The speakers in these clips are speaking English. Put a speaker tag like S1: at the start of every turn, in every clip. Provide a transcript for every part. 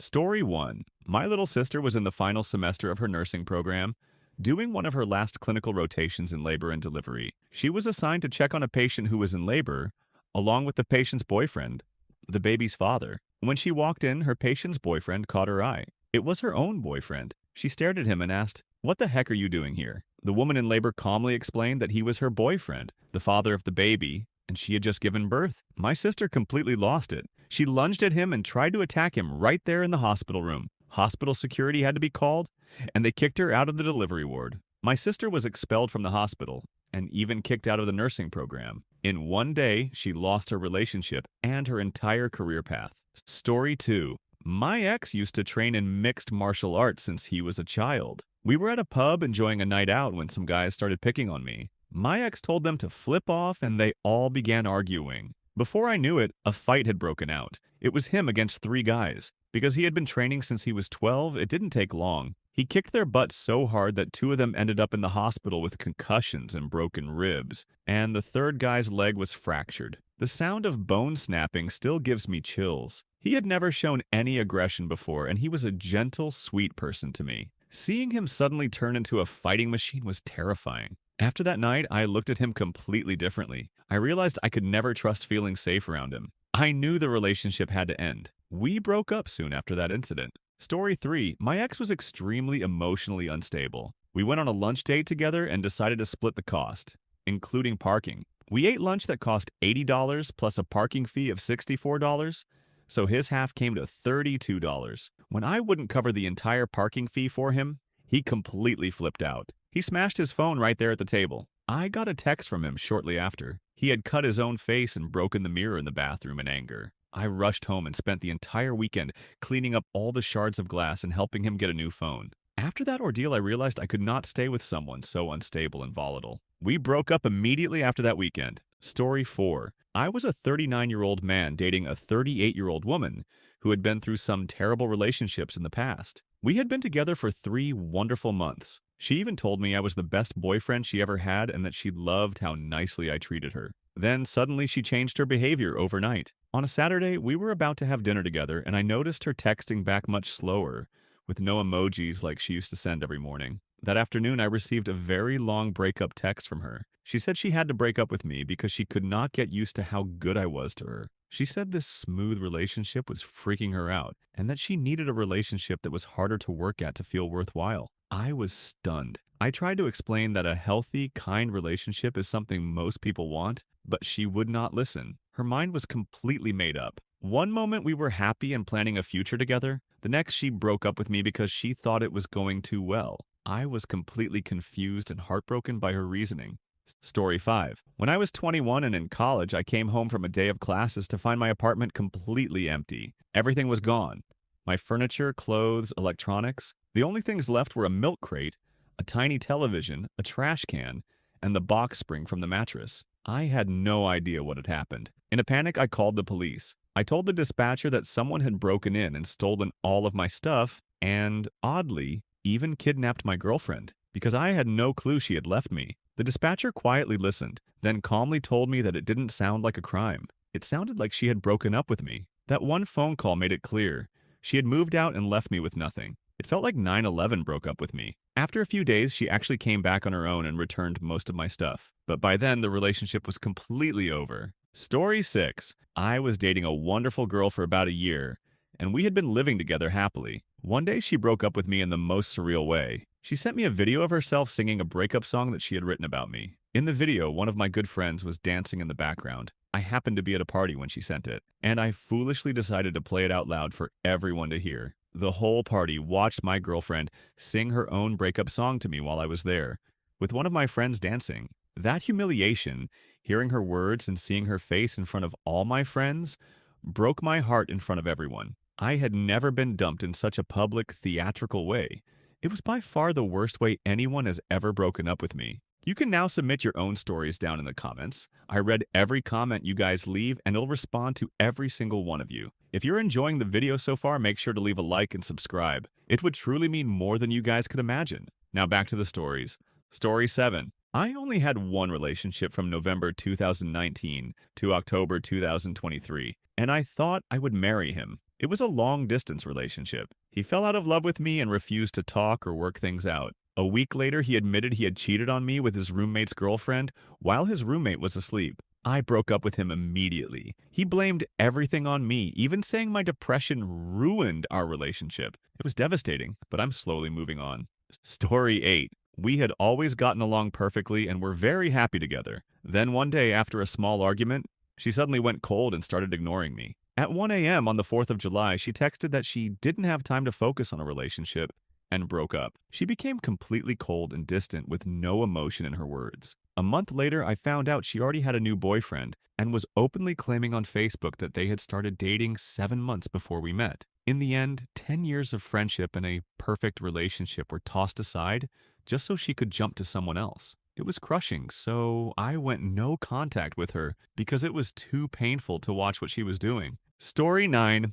S1: Story 1. My little sister was in the final semester of her nursing program, doing one of her last clinical rotations in labor and delivery. She was assigned to check on a patient who was in labor, along with the patient's boyfriend, the baby's father. When she walked in, her patient's boyfriend caught her eye. It was her own boyfriend. She stared at him and asked, "What the heck are you doing here?" The woman in labor calmly explained that he was her boyfriend, the father of the baby, and she had just given birth. My sister completely lost it. She lunged at him and tried to attack him right there in the hospital room. Hospital security had to be called, and they kicked her out of the delivery ward. My sister was expelled from the hospital and even kicked out of the nursing program. In one day, she lost her relationship and her entire career path. Story 2. My ex used to train in mixed martial arts since he was a child. We were at a pub enjoying a night out when some guys started picking on me. My ex told them to flip off and they all began arguing. Before I knew it, a fight had broken out. It was him against 3 guys. Because he had been training since he was 12, it didn't take long. He kicked their butts so hard that 2 of them ended up in the hospital with concussions and broken ribs, and the 3rd guy's leg was fractured. The sound of bone snapping still gives me chills. He had never shown any aggression before, and he was a gentle, sweet person to me. Seeing him suddenly turn into a fighting machine was terrifying. After that night, I looked at him completely differently. I realized I could never trust feeling safe around him. I knew the relationship had to end. We broke up soon after that incident. Story 3. My ex was extremely emotionally unstable. We went on a lunch date together and decided to split the cost, including parking. We ate lunch that cost $80 plus a parking fee of $64, so his half came to $32. When I wouldn't cover the entire parking fee for him, he completely flipped out. He smashed his phone right there at the table. I got a text from him shortly after. He had cut his own face and broken the mirror in the bathroom in anger. I rushed home and spent the entire weekend cleaning up all the shards of glass and helping him get a new phone. After that ordeal, I realized I could not stay with someone so unstable and volatile. We broke up immediately after that weekend. Story 4. I was a 39-year-old man dating a 38-year-old woman who had been through some terrible relationships in the past. We had been together for 3 wonderful months. She even told me I was the best boyfriend she ever had and that she loved how nicely I treated her. Then suddenly she changed her behavior overnight. On a Saturday, we were about to have dinner together and I noticed her texting back much slower, with no emojis like she used to send every morning. That afternoon, I received a very long breakup text from her. She said she had to break up with me because she could not get used to how good I was to her. She said this smooth relationship was freaking her out and that she needed a relationship that was harder to work at to feel worthwhile. I was stunned. I tried to explain that a healthy, kind relationship is something most people want, but she would not listen. Her mind was completely made up. One moment we were happy and planning a future together. The next she broke up with me because she thought it was going too well. I was completely confused and heartbroken by her reasoning. Story 5. When I was 21 and in college, I came home from a day of classes to find my apartment completely empty. Everything was gone. My furniture, clothes, electronics. The only things left were a milk crate, a tiny television, a trash can, and the box spring from the mattress. I had no idea what had happened. In a panic, I called the police. I told the dispatcher that someone had broken in and stolen all of my stuff and, oddly, even kidnapped my girlfriend, because I had no clue she had left me. The dispatcher quietly listened, then calmly told me that it didn't sound like a crime. It sounded like she had broken up with me. That one phone call made it clear. She had moved out and left me with nothing. It felt like 9/11 broke up with me. After a few days, she actually came back on her own and returned most of my stuff. But by then, the relationship was completely over. Story 6. I was dating a wonderful girl for about a year, and we had been living together happily. One day, she broke up with me in the most surreal way. She sent me a video of herself singing a breakup song that she had written about me. In the video, one of my good friends was dancing in the background. I happened to be at a party when she sent it, and I foolishly decided to play it out loud for everyone to hear. The whole party watched my girlfriend sing her own breakup song to me while I was there, with one of my friends dancing. That humiliation, hearing her words and seeing her face in front of all my friends, broke my heart in front of everyone. I had never been dumped in such a public, theatrical way. It was by far the worst way anyone has ever broken up with me. You can now submit your own stories down in the comments. I read every comment you guys leave and it'll respond to every single one of you. If you're enjoying the video so far, make sure to leave a like and subscribe. It would truly mean more than you guys could imagine. Now back to the stories. Story 7. I only had one relationship from November 2019 to October 2023, and I thought I would marry him. It was a long-distance relationship. He fell out of love with me and refused to talk or work things out. A week later, he admitted he had cheated on me with his roommate's girlfriend while his roommate was asleep. I broke up with him immediately. He blamed everything on me, even saying my depression ruined our relationship. It was devastating, but I'm slowly moving on. Story 8. We had always gotten along perfectly and were very happy together. Then one day, after a small argument, she suddenly went cold and started ignoring me. At 1 a.m. on the 4th of July, she texted that she didn't have time to focus on a relationship and broke up. She became completely cold and distant with no emotion in her words. A month later, I found out she already had a new boyfriend and was openly claiming on Facebook that they had started dating 7 months before we met. In the end, 10 years of friendship and a perfect relationship were tossed aside just so she could jump to someone else. It was crushing, so I went no contact with her because it was too painful to watch what she was doing. Story 9.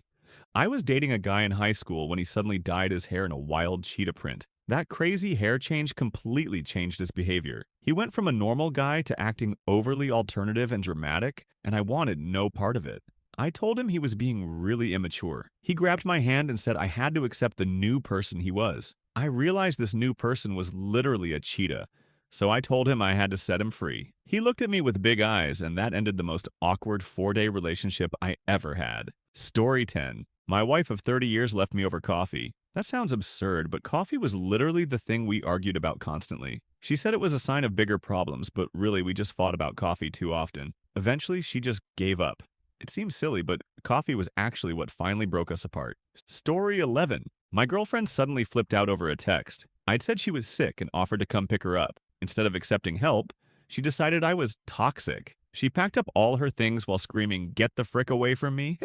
S1: I was dating a guy in high school when he suddenly dyed his hair in a wild cheetah print. That crazy hair change completely changed his behavior. He went from a normal guy to acting overly alternative and dramatic, and I wanted no part of it. I told him he was being really immature. He grabbed my hand and said I had to accept the new person he was. I realized this new person was literally a cheetah, so I told him I had to set him free. He looked at me with big eyes, and that ended the most awkward 4-day relationship I ever had. Story 10. My wife of 30 years left me over coffee. That sounds absurd, but coffee was literally the thing we argued about constantly. She said it was a sign of bigger problems, but really we just fought about coffee too often. Eventually, she just gave up. It seems silly, but coffee was actually what finally broke us apart. Story 11. My girlfriend suddenly flipped out over a text. I'd said she was sick and offered to come pick her up. Instead of accepting help, she decided I was toxic. She packed up all her things while screaming, "Get the frick away from me,"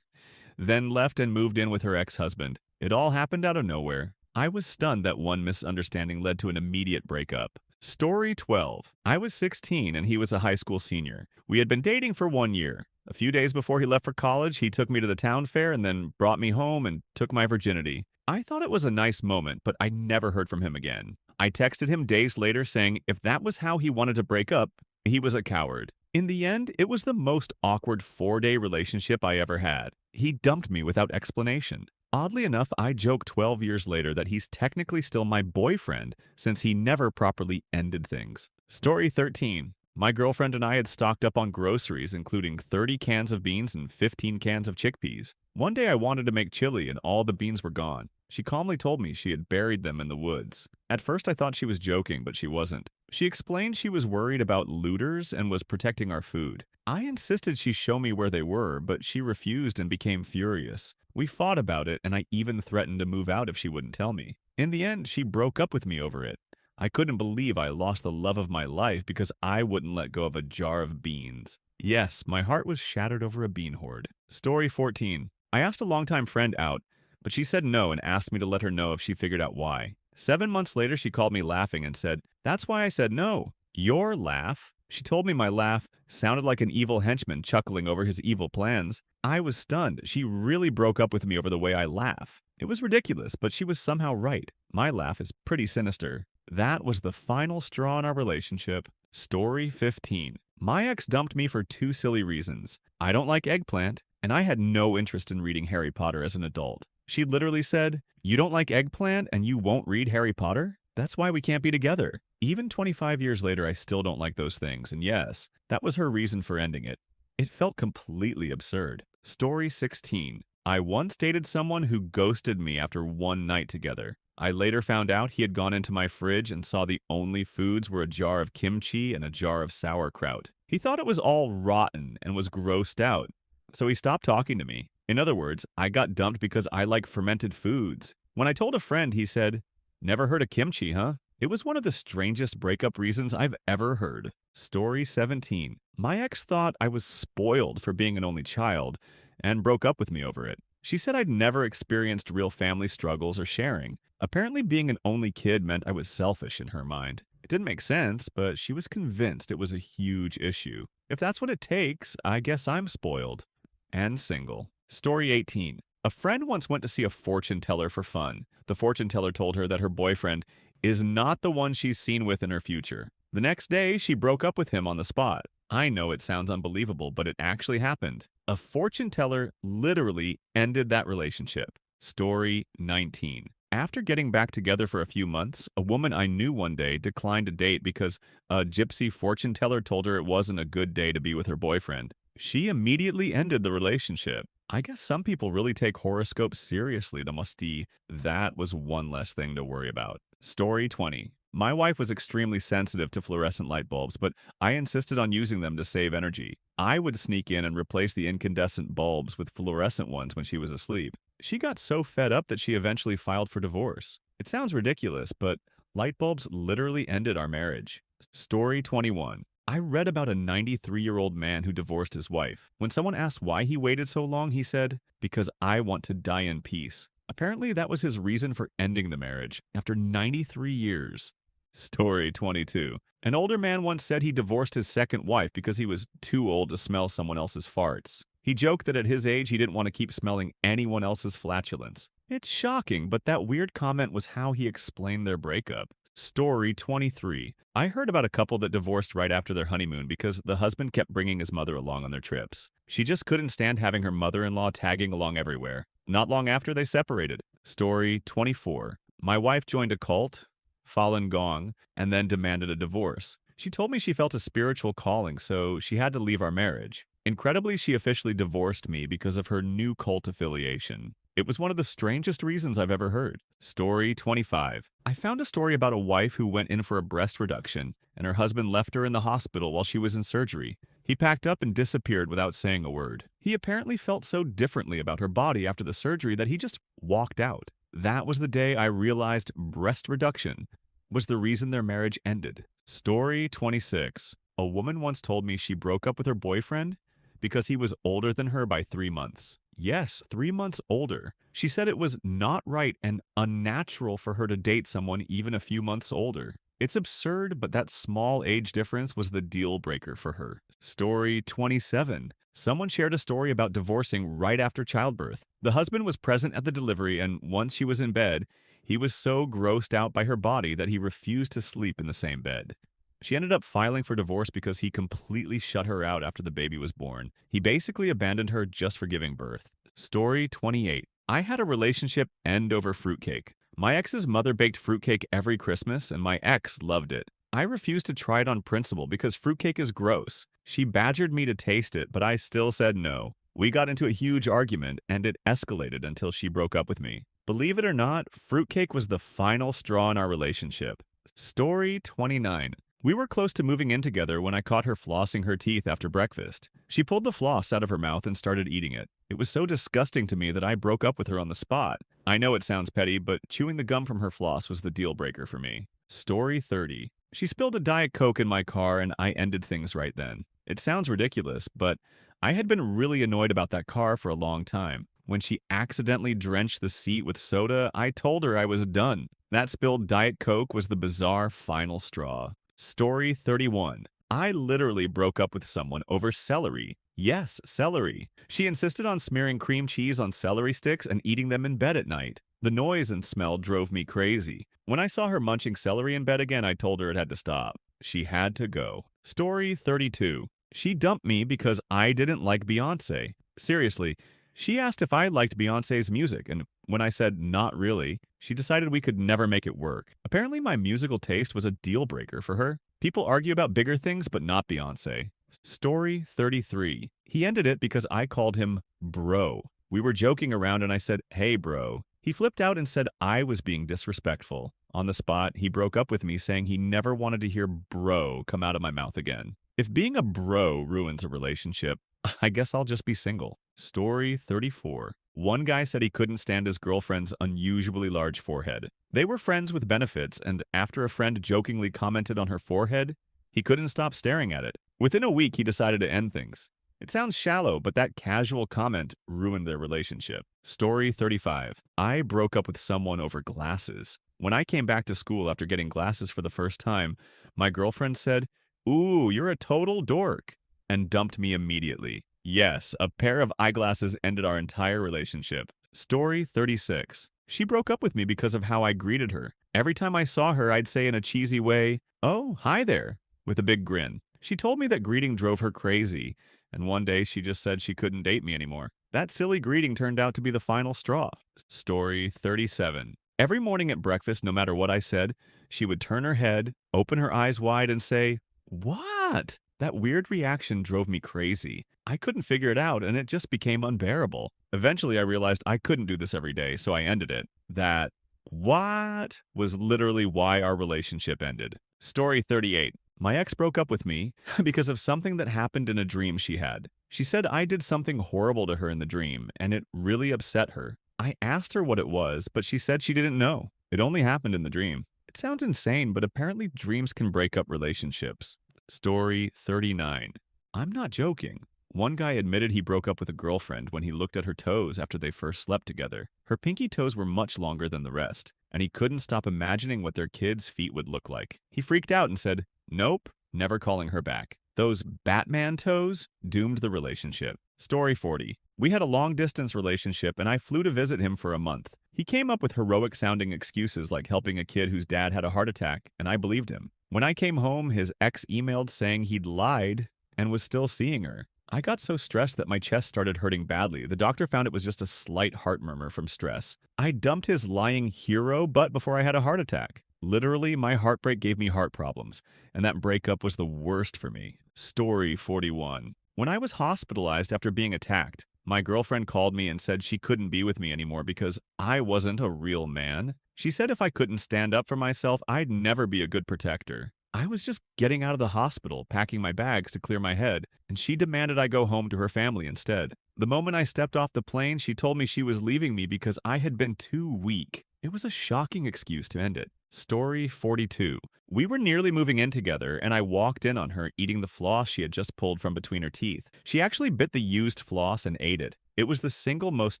S1: then left and moved in with her ex-husband. It all happened out of nowhere. I was stunned that one misunderstanding led to an immediate breakup. Story 12. I was 16 and he was a high school senior. We had been dating for 1 year. A few days before he left for college, he took me to the town fair and then brought me home and took my virginity. I thought it was a nice moment, but I never heard from him again. I texted him days later saying if that was how he wanted to break up, he was a coward. In the end, it was the most awkward 4-day relationship I ever had. He dumped me without explanation. Oddly enough, I joke 12 years later that he's technically still my boyfriend since he never properly ended things. Story 13. My girlfriend and I had stocked up on groceries, including 30 cans of beans and 15 cans of chickpeas. One day I wanted to make chili and all the beans were gone. She calmly told me she had buried them in the woods. At first I thought she was joking, but she wasn't. She explained she was worried about looters and was protecting our food. I insisted she show me where they were, but she refused and became furious. We fought about it, and I even threatened to move out if she wouldn't tell me. In the end, she broke up with me over it. I couldn't believe I lost the love of my life because I wouldn't let go of a jar of beans. Yes, my heart was shattered over a bean hoard. Story 14. I asked a longtime friend out, but she said no and asked me to let her know if she figured out why. 7 months later, she called me laughing and said, "That's why I said no." Your laugh? She told me my laugh sounded like an evil henchman chuckling over his evil plans. I was stunned. She really broke up with me over the way I laugh. It was ridiculous, but she was somehow right. My laugh is pretty sinister. That was the final straw in our relationship. Story 15. My ex dumped me for 2 silly reasons. I don't like eggplant, and I had no interest in reading Harry Potter as an adult. She literally said, "You don't like eggplant and you won't read Harry Potter? That's why we can't be together." Even 25 years later, I still don't like those things, and yes, that was her reason for ending it. It felt completely absurd. Story 16. I once dated someone who ghosted me after 1 night together. I later found out he had gone into my fridge and saw the only foods were a jar of kimchi and a jar of sauerkraut. He thought it was all rotten and was grossed out, so he stopped talking to me. In other words, I got dumped because I like fermented foods. When I told a friend, he said, "Never heard of kimchi, huh?" It was one of the strangest breakup reasons I've ever heard. Story 17. My ex thought I was spoiled for being an only child and broke up with me over it. She said I'd never experienced real family struggles or sharing. Apparently, being an only kid meant I was selfish in her mind. It didn't make sense, but she was convinced it was a huge issue. If that's what it takes, I guess I'm spoiled. And single. Story 18. A friend once went to see a fortune teller for fun. The fortune teller told her that her boyfriend is not the one she's seen with in her future. The next day, she broke up with him on the spot. I know it sounds unbelievable, but it actually happened. A fortune teller literally ended that relationship. Story 19. After getting back together for a few months, a woman I knew one day declined a date because a gypsy fortune teller told her it wasn't a good day to be with her boyfriend. She immediately ended the relationship. I guess some people really take horoscopes seriously, Namaste. That was one less thing to worry about. Story 20. My wife was extremely sensitive to fluorescent light bulbs, but I insisted on using them to save energy. I would sneak in and replace the incandescent bulbs with fluorescent ones when she was asleep. She got so fed up that she eventually filed for divorce. It sounds ridiculous, but light bulbs literally ended our marriage. Story 21. I read about a 93-year-old man who divorced his wife. When someone asked why he waited so long, he said, "Because I want to die in peace." Apparently, that was his reason for ending the marriage after 93 years. Story 22. An older man once said he divorced his second wife because he was too old to smell someone else's farts. He joked that at his age he didn't want to keep smelling anyone else's flatulence. It's shocking, but that weird comment was how he explained their breakup. Story 23. I heard about a couple that divorced right after their honeymoon because the husband kept bringing his mother along on their trips. She just couldn't stand having her mother-in-law tagging along everywhere. Not long after, they separated. Story 24. My wife joined a cult, Falun Gong, and then demanded a divorce. She told me she felt a spiritual calling, so she had to leave our marriage. Incredibly, she officially divorced me because of her new cult affiliation. It was one of the strangest reasons I've ever heard. Story 25. I found a story about a wife who went in for a breast reduction, and her husband left her in the hospital while she was in surgery. He packed up and disappeared without saying a word. He apparently felt so differently about her body after the surgery that he just walked out. That was the day I realized breast reduction was the reason their marriage ended. Story 26. A woman once told me she broke up with her boyfriend because he was older than her by 3 months. Yes, 3 months older. She said it was not right and unnatural for her to date someone even a few months older. It's absurd, but that small age difference was the deal breaker for her. Story 27. Someone shared a story about divorcing right after childbirth. The husband was present at the delivery, and once she was in bed, he was so grossed out by her body that he refused to sleep in the same bed. She ended up filing for divorce because he completely shut her out after the baby was born. He basically abandoned her just for giving birth. Story 28. I had a relationship end over fruitcake. My ex's mother baked fruitcake every Christmas, and my ex loved it. I refused to try it on principle because fruitcake is gross. She badgered me to taste it, but I still said no. We got into a huge argument, and it escalated until she broke up with me. Believe it or not, fruitcake was the final straw in our relationship. Story 29. We were close to moving in together when I caught her flossing her teeth after breakfast. She pulled the floss out of her mouth and started eating it. It was so disgusting to me that I broke up with her on the spot. I know it sounds petty, but chewing the gum from her floss was the deal breaker for me. Story 30. She spilled a Diet Coke in my car and I ended things right then. It sounds ridiculous, but I had been really annoyed about that car for a long time. When she accidentally drenched the seat with soda, I told her I was done. That spilled Diet Coke was the bizarre final straw. Story 31. I literally broke up with someone over celery. Yes, celery. She insisted on smearing cream cheese on celery sticks and eating them in bed at night. The noise and smell drove me crazy. When I saw her munching celery in bed again, I told her it had to stop. She had to go. Story 32. She dumped me because I didn't like Beyoncé. Seriously, she asked if I liked Beyoncé's music, and when I said not really, she decided we could never make it work. Apparently my musical taste was a deal breaker for her. People argue about bigger things, but not Beyoncé. Story 33. He ended it because I called him bro. We were joking around and I said, "Hey bro." He flipped out and said I was being disrespectful. On the spot, he broke up with me saying he never wanted to hear bro come out of my mouth again. If being a bro ruins a relationship, I guess I'll just be single. Story 34. One guy said he couldn't stand his girlfriend's unusually large forehead. They were friends with benefits, and after a friend jokingly commented on her forehead, he couldn't stop staring at it. Within a week, he decided to end things. It sounds shallow, but that casual comment ruined their relationship. Story 35. I broke up with someone over glasses. When I came back to school after getting glasses for the first time, my girlfriend said, "Ooh, you're a total dork," and dumped me immediately. Yes, a pair of eyeglasses ended our entire relationship. Story 36. She broke up with me because of how I greeted her. Every time I saw her, I'd say in a cheesy way, "Oh, hi there," with a big grin. She told me that greeting drove her crazy, and one day she just said she couldn't date me anymore. That silly greeting turned out to be the final straw. Story 37. Every morning at breakfast, no matter what I said, she would turn her head, open her eyes wide, and say, "What?" That weird reaction drove me crazy. I couldn't figure it out, and it just became unbearable. Eventually, I realized I couldn't do this every day, so I ended it. That "what" was literally why our relationship ended. Story 38. My ex broke up with me because of something that happened in a dream she had. She said I did something horrible to her in the dream, and it really upset her. I asked her what it was, but she said she didn't know. It only happened in the dream. It sounds insane, but apparently dreams can break up relationships. Story 39. I'm not joking. One guy admitted he broke up with a girlfriend when he looked at her toes after they first slept together. Her pinky toes were much longer than the rest, and he couldn't stop imagining what their kids' feet would look like. He freaked out and said, "Nope," never calling her back. Those Batman toes doomed the relationship. Story 40. We had a long-distance relationship, and I flew to visit him for a month. He came up with heroic-sounding excuses like helping a kid whose dad had a heart attack, and I believed him. When I came home, his ex emailed saying he'd lied and was still seeing her. I got so stressed that my chest started hurting badly. The doctor found it was just a slight heart murmur from stress. I dumped his lying hero butt before I had a heart attack. Literally, my heartbreak gave me heart problems, and that breakup was the worst for me. Story 41. When I was hospitalized after being attacked, my girlfriend called me and said she couldn't be with me anymore because I wasn't a real man. She said if I couldn't stand up for myself, I'd never be a good protector. I was just getting out of the hospital, packing my bags to clear my head, and she demanded I go home to her family instead. The moment I stepped off the plane, she told me she was leaving me because I had been too weak. It was a shocking excuse to end it. Story 42. We were nearly moving in together, and I walked in on her eating the floss she had just pulled from between her teeth. She actually bit the used floss and ate it. It was the single most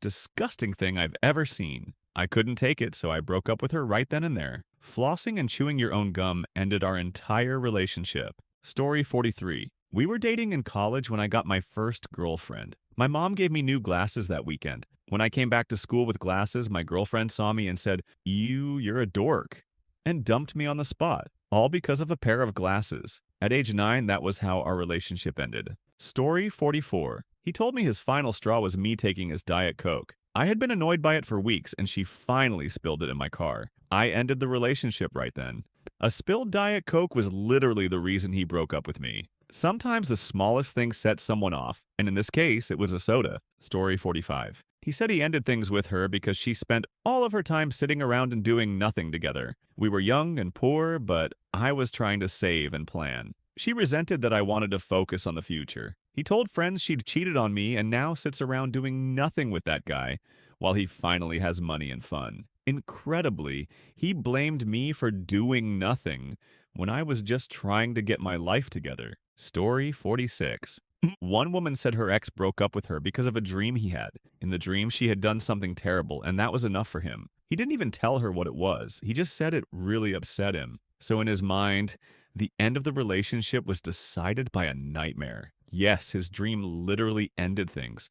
S1: disgusting thing I've ever seen. I couldn't take it, so I broke up with her right then and there. Flossing and chewing your own gum ended our entire relationship. Story 43. We were dating in college when I got my first girlfriend. My mom gave me new glasses that weekend. When I came back to school with glasses, my girlfriend saw me and said, You're a dork," and dumped me on the spot, all because of a pair of glasses. At age 9, that was how our relationship ended. Story 44. He told me his final straw was me taking his Diet Coke. I had been annoyed by it for weeks, and she finally spilled it in my car. I ended the relationship right then. A spilled Diet Coke was literally the reason he broke up with me. Sometimes the smallest thing sets someone off, and in this case, it was a soda. Story 45. He said he ended things with her because she spent all of her time sitting around and doing nothing together. We were young and poor, but I was trying to save and plan. She resented that I wanted to focus on the future. He told friends she'd cheated on me and now sits around doing nothing with that guy while he finally has money and fun. Incredibly, he blamed me for doing nothing when I was just trying to get my life together. Story 46. One woman said her ex broke up with her because of a dream he had. In the dream, she had done something terrible, and that was enough for him. He didn't even tell her what it was. He just said it really upset him. So in his mind, the end of the relationship was decided by a nightmare. Yes, his dream literally ended things.